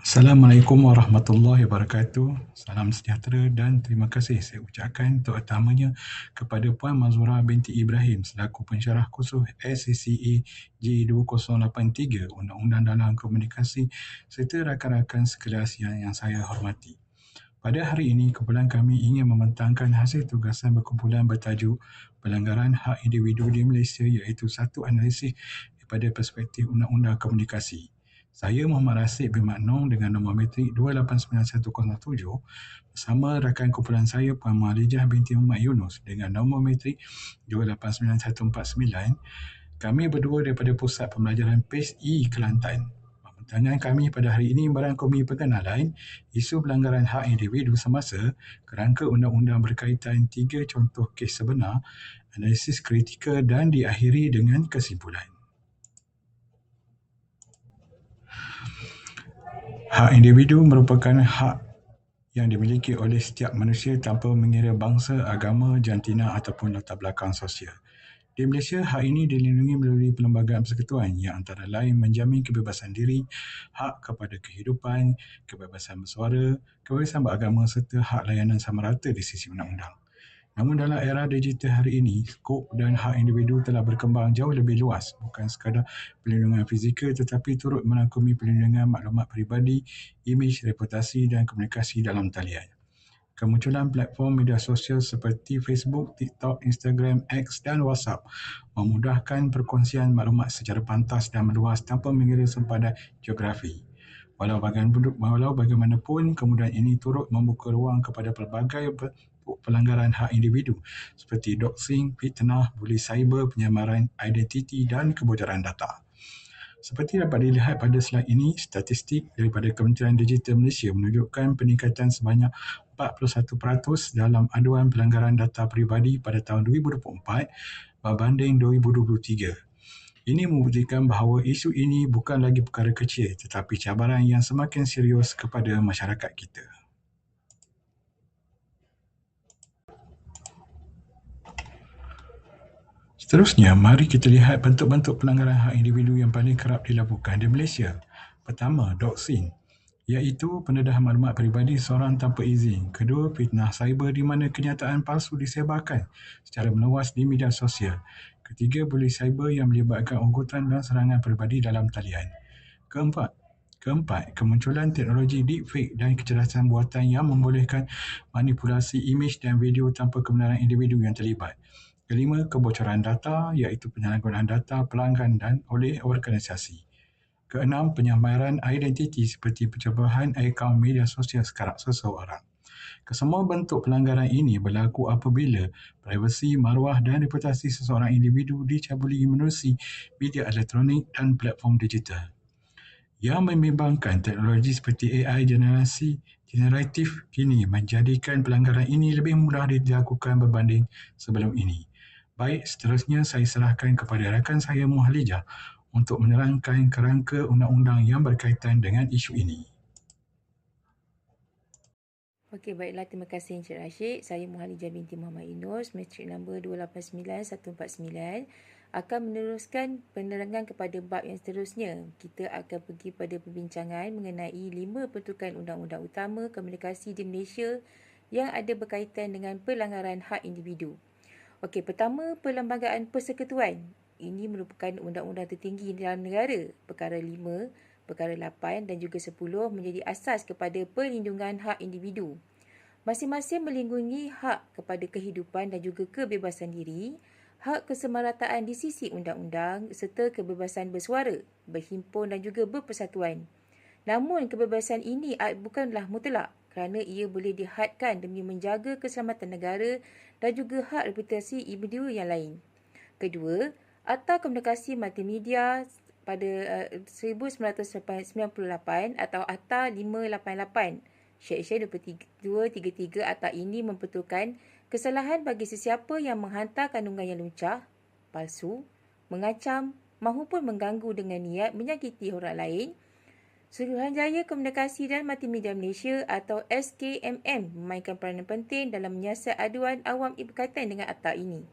Assalamualaikum warahmatullahi wabarakatuh. Salam sejahtera dan terima kasih saya ucapkan terutamanya kepada Puan Mazura binti Ibrahim selaku pensyarah khusus SCCA J2083 Undang-Undang dalam Komunikasi serta rakan-rakan sekelas yang saya hormati. Pada hari ini, kumpulan kami ingin membentangkan hasil tugasan berkumpulan bertajuk Pelanggaran Hak Individu di Malaysia iaitu satu analisis daripada perspektif Undang-Undang Komunikasi. Saya Muhammad Rasid bin Maknong dengan nombor metrik 2891007 bersama rakan kumpulan saya Puan Muhalijah binti Muhammad Yunus dengan nombor metrik 2891149. Kami berdua daripada Pusat Pembelajaran PACE E Kelantan. Pembentangan kami pada hari ini merangkumi pengenalan isu pelanggaran hak individu semasa kerangka undang-undang berkaitan 3 contoh kes sebenar, analisis kritikal dan diakhiri dengan kesimpulan. Hak individu merupakan hak yang dimiliki oleh setiap manusia tanpa mengira bangsa, agama, jantina ataupun latar belakang sosial. Di Malaysia, hak ini dilindungi melalui perlembagaan persekutuan yang antara lain menjamin kebebasan diri, hak kepada kehidupan, kebebasan bersuara, kebebasan beragama serta hak layanan sama rata di sisi undang-undang. Namun dalam era digital hari ini, skop dan hak individu telah berkembang jauh lebih luas, bukan sekadar perlindungan fizikal tetapi turut merangkumi perlindungan maklumat peribadi, imej, reputasi dan komunikasi dalam talian. Kemunculan platform media sosial seperti Facebook, TikTok, Instagram, X dan WhatsApp memudahkan perkongsian maklumat secara pantas dan meluas tanpa mengira sempadan geografi. Walau bagaimanapun, kemudahan ini turut membuka ruang kepada pelbagai pelanggaran hak individu seperti doxing, fitnah, buli cyber, penyamaran identiti dan kebocoran data. Seperti dapat dilihat pada slide ini, statistik daripada Kementerian Digital Malaysia menunjukkan peningkatan sebanyak 41% dalam aduan pelanggaran data peribadi pada tahun 2024 berbanding 2023. Ini membuktikan bahawa isu ini bukan lagi perkara kecil tetapi cabaran yang semakin serius kepada masyarakat kita. Seterusnya, mari kita lihat bentuk-bentuk pelanggaran hak individu yang paling kerap dilakukan di Malaysia. Pertama, doxing, iaitu pendedahan maklumat peribadi seorang tanpa izin. Kedua, fitnah cyber di mana kenyataan palsu disebarkan secara meluas di media sosial. Ketiga, bully cyber yang melibatkan ugutan dan serangan peribadi dalam talian. Keempat, kemunculan teknologi deepfake dan kecerdasan buatan yang membolehkan manipulasi imej dan video tanpa kebenaran individu yang terlibat. Kelima, kebocoran data iaitu penyalahgunaan data pelanggan dan oleh organisasi. Keenam, penyamaran identiti seperti pencegahan akaun media sosial seseorang. Kesemua bentuk pelanggaran ini berlaku apabila privasi, maruah dan reputasi seseorang individu dicabuli menerusi media elektronik dan platform digital. Yang membimbangkan, teknologi seperti AI generasi generatif kini menjadikan pelanggaran ini lebih mudah dilakukan berbanding sebelum ini. Baik, seterusnya saya serahkan kepada rakan saya Muhalijah untuk menerangkan kerangka undang-undang yang berkaitan dengan isu ini. Okey, baiklah. Terima kasih Encik Rashid. Saya Muhalijah binti Muhammad Yunus, matrik nombor 289149, akan meneruskan penerangan kepada bab yang seterusnya. Kita akan pergi pada perbincangan mengenai 5 pertukan undang-undang utama komunikasi di Malaysia yang ada berkaitan dengan pelanggaran hak individu. Okey, pertama, Perlembagaan Persekutuan. Ini merupakan undang-undang tertinggi dalam negara. Perkara 5, Perkara 8 dan juga 10 menjadi asas kepada perlindungan hak individu. Masing-masing melindungi hak kepada kehidupan dan juga kebebasan diri, hak kesemarataan di sisi undang-undang serta kebebasan bersuara, berhimpun dan juga berpersatuan. Namun kebebasan ini bukanlah mutlak kerana ia boleh dihadkan demi menjaga keselamatan negara dan juga hak reputasi individu yang lain. Kedua, Akta Komunikasi Multimedia pada 1998 atau Akta 588, Seksyen 233 Akta ini mempertukan kesalahan bagi sesiapa yang menghantar kandungan yang luncah, palsu, mengacam mahupun mengganggu dengan niat menyakiti orang lain. Suruhanjaya Komunikasi dan Multimedia Malaysia atau SKMM memainkan peranan penting dalam menyiasat aduan awam berkaitan dengan akta ini.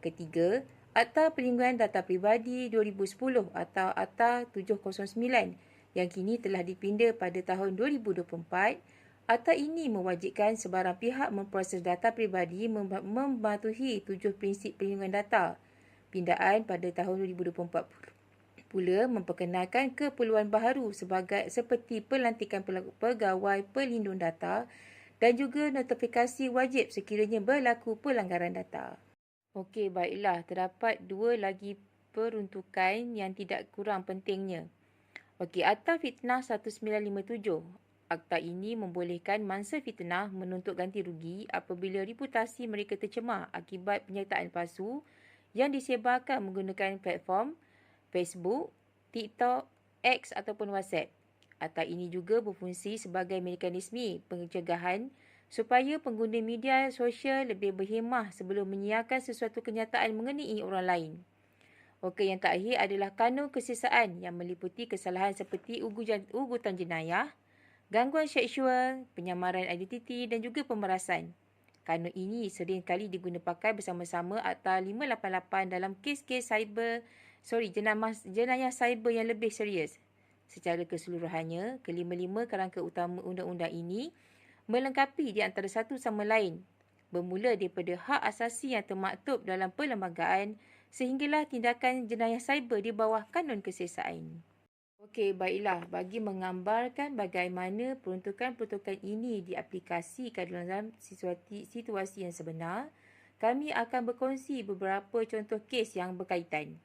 Ketiga, Akta Perlindungan Data Pribadi 2010 atau Akta 709 yang kini telah dipinda pada tahun 2024, Akta ini mewajibkan sebarang pihak memproses data peribadi mematuhi 7 prinsip perlindungan data. Pindaan pada tahun 2024 pula memperkenalkan keperluan baharu seperti pelantikan pegawai pelindung data dan juga notifikasi wajib sekiranya berlaku pelanggaran data. Okey, baiklah. Terdapat dua lagi peruntukan yang tidak kurang pentingnya. Okey, Akta Fitnah 1957. Akta ini membolehkan mangsa fitnah menuntut ganti rugi apabila reputasi mereka tercemar akibat penyertaan palsu yang disebarkan menggunakan platform Facebook, TikTok, X ataupun WhatsApp. Akta ini juga berfungsi sebagai mekanisme pencegahan supaya pengguna media sosial lebih berhemah sebelum menyiarkan sesuatu kenyataan mengenai orang lain. Okey, yang terakhir adalah kanun kesesaan yang meliputi kesalahan seperti ugutan jenayah, gangguan seksual, penyamaran identiti dan juga pemerasan. Kanun ini sering kali diguna pakai bersama-sama Akta 588 dalam kes-kes jenayah cyber yang lebih serius. Secara keseluruhannya, kelima-lima kerangka utama undang-undang ini melengkapi di antara satu sama lain, bermula daripada hak asasi yang termaktub dalam perlembagaan sehinggalah tindakan jenayah cyber di bawah kanun kesesaan. Okey, baiklah. Bagi menggambarkan bagaimana peruntukan-peruntukan ini diaplikasikan dalam situasi yang sebenar, kami akan berkongsi beberapa contoh kes yang berkaitan.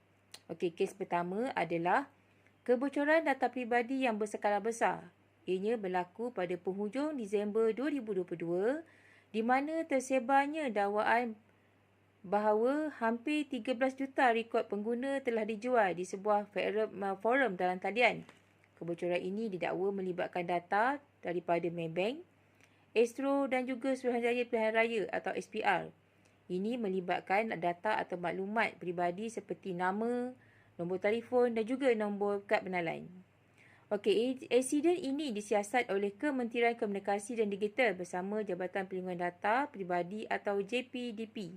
Okey, kes pertama adalah kebocoran data peribadi yang berskala besar. Ianya berlaku pada penghujung Disember 2022 di mana tersebarnya dakwaan bahawa hampir 13 juta rekod pengguna telah dijual di sebuah forum dalam talian. Kebocoran ini didakwa melibatkan data daripada Maybank, Astro dan juga Suruhanjaya Pilihan Raya atau SPR. Ini melibatkan data atau maklumat peribadi seperti nama, nombor telefon dan juga nombor kad pengenalan. Okey, insiden ini disiasat oleh Kementerian Komunikasi dan Digital bersama Jabatan Perlindungan Data Peribadi atau JPDP.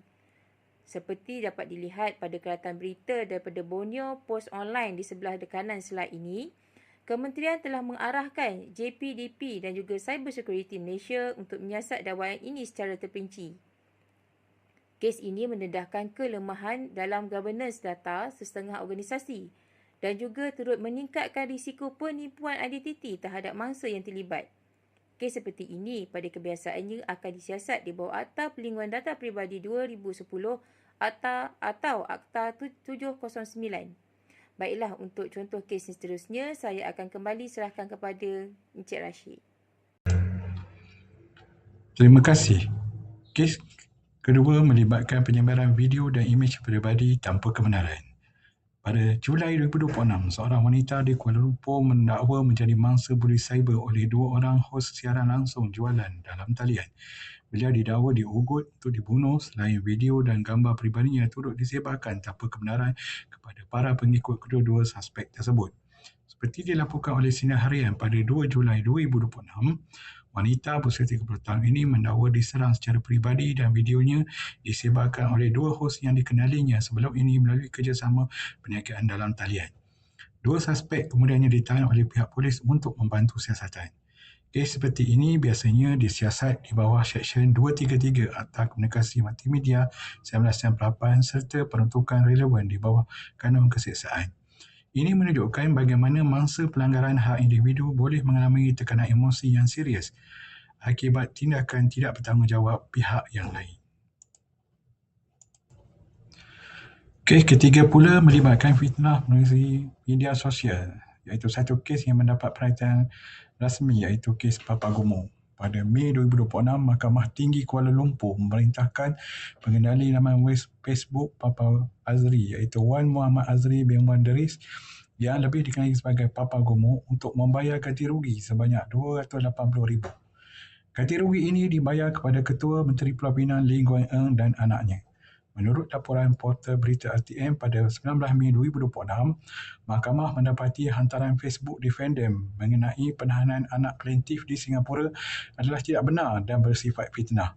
Seperti dapat dilihat pada kelatan berita daripada Borneo Post Online di sebelah kanan slide ini, Kementerian telah mengarahkan JPDP dan juga Cyber Security Malaysia untuk menyiasat dakwaan ini secara terperinci. Kes ini mendedahkan kelemahan dalam governance data sesetengah organisasi dan juga turut meningkatkan risiko penipuan identiti terhadap mangsa yang terlibat. Kes seperti ini pada kebiasaannya akan disiasat di bawah Akta Perlindungan Data Peribadi 2010 atau Akta 709. Baiklah, untuk contoh kes seterusnya, saya akan kembali serahkan kepada Encik Rashid. Terima kasih. Kes kedua melibatkan penyebaran video dan imej peribadi tanpa kebenaran. Pada Julai 2026, seorang wanita di Kuala Lumpur mendakwa menjadi mangsa buli cyber oleh dua orang hos siaran langsung jualan dalam talian. Beliau didakwa diugut untuk dibunuh selain video dan gambar peribadinya turut disebarkan tanpa kebenaran kepada para pengikut kedua-dua suspek tersebut. Seperti dilaporkan oleh Sinar Harian pada 2 Julai 2026, wanita berusia 30 tahun ini mendakwa diserang secara peribadi dan videonya disebarkan oleh dua hos yang dikenalinya sebelum ini melalui kerjasama perniagaan dalam talian. Dua suspek kemudiannya ditahan oleh pihak polis untuk membantu siasatan. Kes seperti ini biasanya disiasat di bawah Seksyen 233 Akta Komunikasi Multimedia 1998 serta peruntukan relevan di bawah Kanun Keseksaan. Ini menunjukkan bagaimana mangsa pelanggaran hak individu boleh mengalami tekanan emosi yang serius akibat tindakan tidak bertanggungjawab pihak yang lain. Kes ketiga pula melibatkan fitnah melalui media sosial, iaitu satu kes yang mendapat perhatian rasmi iaitu kes Papa Gomo. Pada Mei 2026, Mahkamah Tinggi Kuala Lumpur memerintahkan pengendali laman Facebook Papa Azri iaitu Wan Muhammad Azri bin Wan Deris yang lebih dikenali sebagai Papa Gomo untuk membayar ganti rugi sebanyak RM280,000. Ganti rugi ini dibayar kepada Ketua Menteri Pulau Pinang Lee Kuan Eng dan anaknya. Menurut laporan portal berita RTM pada 19 Mei 2026, Mahkamah mendapati hantaran Facebook Defendant mengenai penahanan anak plaintif di Singapura adalah tidak benar dan bersifat fitnah.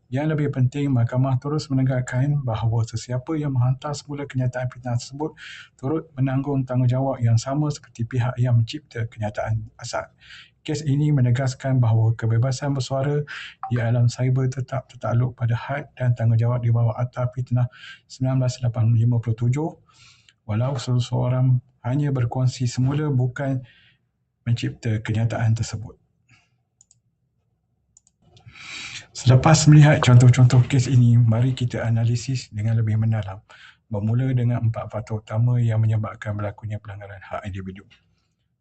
Yang lebih penting, mahkamah terus menegaskan bahawa sesiapa yang menghantar semula kenyataan fitnah tersebut turut menanggung tanggungjawab yang sama seperti pihak yang mencipta kenyataan asal. Kes ini menegaskan bahawa kebebasan bersuara di alam cyber tetap tertakluk pada had dan tanggungjawab di bawah Akta Fitnah 1957, walau seseorang hanya berkongsi semula bukan mencipta kenyataan tersebut. Selepas melihat contoh-contoh kes ini, mari kita analisis dengan lebih mendalam, bermula dengan 4 faktor utama yang menyebabkan berlakunya pelanggaran hak individu.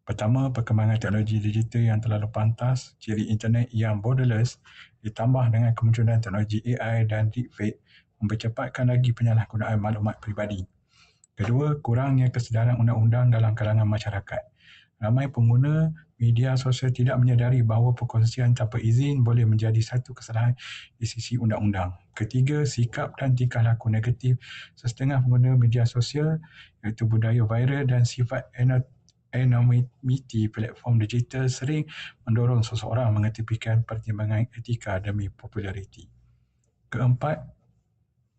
Pertama, perkembangan teknologi digital yang terlalu pantas, ciri internet yang borderless, ditambah dengan kemunculan teknologi AI dan deepfake mempercepatkan lagi penyalahgunaan maklumat peribadi. Kedua, kurangnya kesedaran undang-undang dalam kalangan masyarakat. Ramai pengguna media sosial tidak menyedari bahawa perkongsian tanpa izin boleh menjadi satu kesalahan di sisi undang-undang. Ketiga, sikap dan tingkah laku negatif sesetengah pengguna media sosial iaitu budaya viral dan sifat anonymity platform digital sering mendorong seseorang mengetepikan pertimbangan etika demi populariti. Keempat,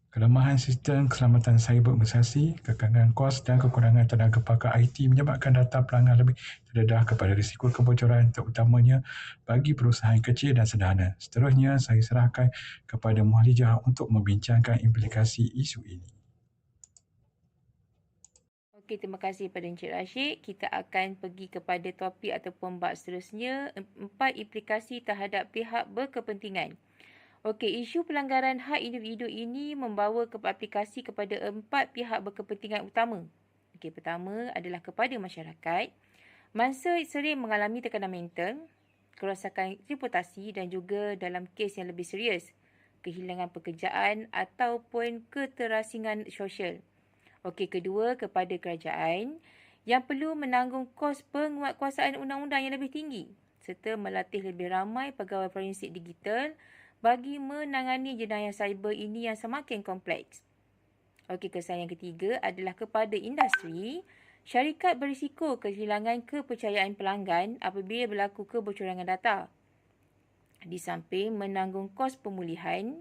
kelemahan sistem keselamatan cyber organisasi, kekangan kos dan kekurangan tenaga pakar IT menyebabkan data pelanggan lebih terdedah kepada risiko kebocoran terutamanya bagi perusahaan kecil dan sederhana. Seterusnya, saya serahkan kepada Muhalijah untuk membincangkan implikasi isu ini. Okey, terima kasih kepada Encik Rashid. Kita akan pergi kepada topik ataupun bab seterusnya, 4 implikasi terhadap pihak berkepentingan. Okey, isu pelanggaran hak individu ini membawa aplikasi kepada 4 pihak berkepentingan utama. Okey, pertama adalah kepada masyarakat. Mangsa sering mengalami tekanan mental, kerosakan reputasi dan juga dalam kes yang lebih serius, kehilangan pekerjaan ataupun keterasingan sosial. Okey, kedua kepada kerajaan yang perlu menanggung kos penguatkuasaan undang-undang yang lebih tinggi serta melatih lebih ramai pegawai forensik digital bagi menangani jenayah cyber ini yang semakin kompleks. Okey, kesan yang ketiga adalah kepada industri. Syarikat berisiko kehilangan kepercayaan pelanggan apabila berlaku kebocoran data. Di samping menanggung kos pemulihan,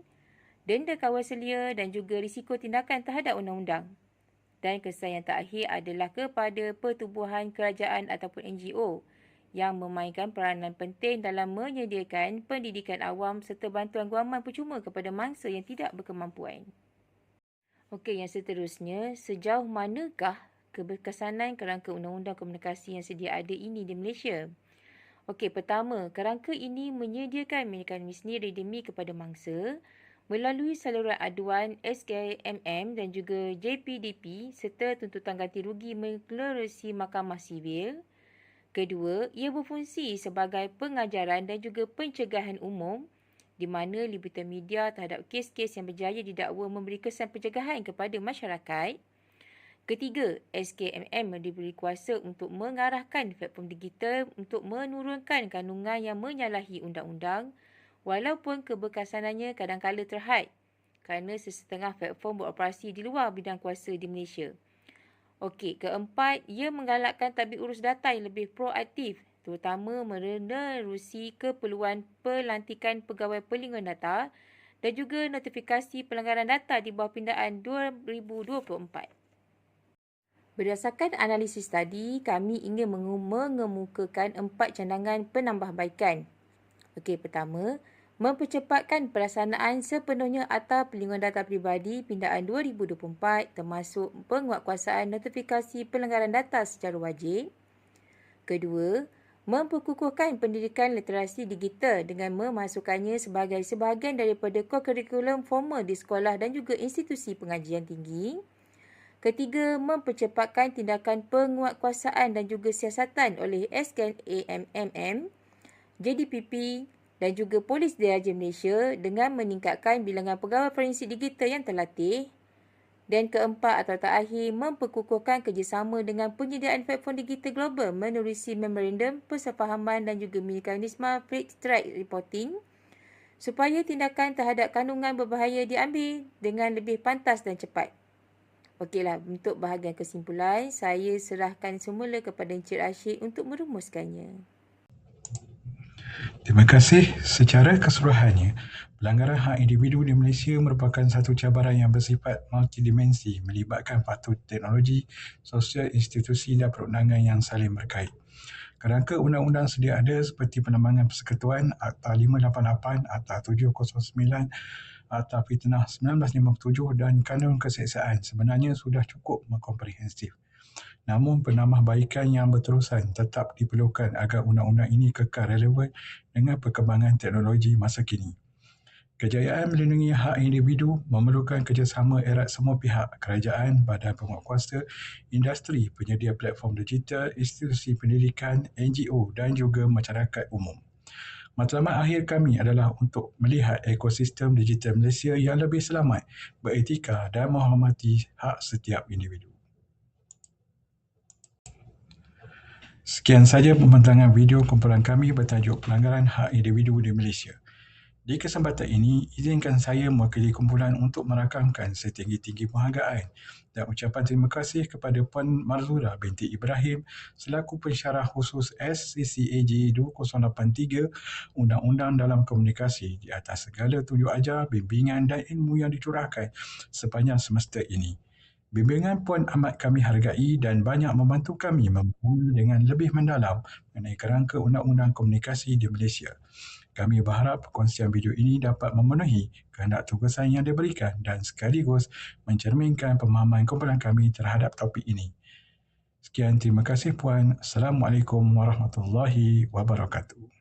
denda kawal selia dan juga risiko tindakan terhadap undang-undang. Dan kesan yang terakhir adalah kepada pertubuhan kerajaan ataupun NGO yang memainkan peranan penting dalam menyediakan pendidikan awam serta bantuan guaman percuma kepada mangsa yang tidak berkemampuan. Okey, yang seterusnya, sejauh manakah keberkesanan kerangka undang-undang komunikasi yang sedia ada ini di Malaysia? Okey, pertama, kerangka ini menyediakan mekanisme redemi kepada mangsa melalui saluran aduan SKMM dan juga JPDP serta tuntutan ganti rugi melalui Mahkamah Sivil. Kedua, ia berfungsi sebagai pengajaran dan juga pencegahan umum di mana liputan media terhadap kes-kes yang berjaya didakwa memberi kesan pencegahan kepada masyarakat. Ketiga, SKMM diberi kuasa untuk mengarahkan platform digital untuk menurunkan kandungan yang menyalahi undang-undang walaupun keberkesanannya kadang-kala terhad kerana sesetengah platform beroperasi di luar bidang kuasa di Malaysia. Okey, keempat, ia menggalakkan tabik urus data yang lebih proaktif terutama menerusi keperluan pelantikan pegawai perlindungan data dan juga notifikasi pelanggaran data di bawah pindaan 2024. Berdasarkan analisis tadi, kami ingin mengemukakan 4 cadangan penambahbaikan. Okey, pertama, mempercepatkan pelaksanaan sepenuhnya Akta Perlindungan Data Peribadi pindaan 2024 termasuk penguatkuasaan notifikasi pelanggaran data secara wajib. Kedua, memperkukuhkan pendidikan literasi digital dengan memasukkannya sebagai sebahagian daripada kurikulum formal di sekolah dan juga institusi pengajian tinggi. Ketiga, mempercepatkan tindakan penguatkuasaan dan juga siasatan oleh SKMM, JDPP dan juga Polis Diraja Malaysia dengan meningkatkan bilangan pegawai forensik digital yang terlatih. Dan keempat atau terakhir, memperkukuhkan kerjasama dengan penyediaan platform digital global menerusi memorandum persefahaman dan juga mekanisme Free Strike Reporting supaya tindakan terhadap kandungan berbahaya diambil dengan lebih pantas dan cepat. Okeylah, untuk bahagian kesimpulan, saya serahkan semula kepada Encik Rashid untuk merumuskannya. Terima kasih. Secara keseluruhannya, Pelanggaran hak individu di Malaysia merupakan satu cabaran yang bersifat multidimensi melibatkan faktor teknologi, sosial, institusi dan perundangan yang saling berkait. Kerangka undang-undang sedia ada seperti Penambangan Persekutuan, Akta 588, Akta 709, Akta Fitnah 1957 dan Kanun Keseksaan sebenarnya sudah cukup komprehensif. Namun penambahbaikan yang berterusan tetap diperlukan agar undang-undang ini kekal relevan dengan perkembangan teknologi masa kini. Kejayaan melindungi hak individu memerlukan kerjasama erat semua pihak, kerajaan, badan penguatkuasa, industri, penyedia platform digital, institusi pendidikan, NGO dan juga masyarakat umum. Matlamat akhir kami adalah untuk melihat ekosistem digital Malaysia yang lebih selamat, beretika dan menghormati hak setiap individu. Sekian saja pembincangan video kumpulan kami bertajuk Pelanggaran Hak Individu di Malaysia. Di kesempatan ini, izinkan saya mewakili kumpulan untuk merakamkan setinggi-tinggi penghargaan dan ucapan terima kasih kepada Puan Marzura binti Ibrahim selaku pensyarah khusus SCCAJ 2083 Undang-Undang dalam Komunikasi di atas segala tunjuk ajar, bimbingan dan ilmu yang dicurahkan sepanjang semester ini. Bimbingan Puan amat kami hargai dan banyak membantu kami memahami dengan lebih mendalam mengenai kerangka undang-undang komunikasi di Malaysia. Kami berharap perkongsian video ini dapat memenuhi kehendak tugasan yang diberikan dan sekaligus mencerminkan pemahaman kumpulan kami terhadap topik ini. Sekian, terima kasih Puan. Assalamualaikum warahmatullahi wabarakatuh.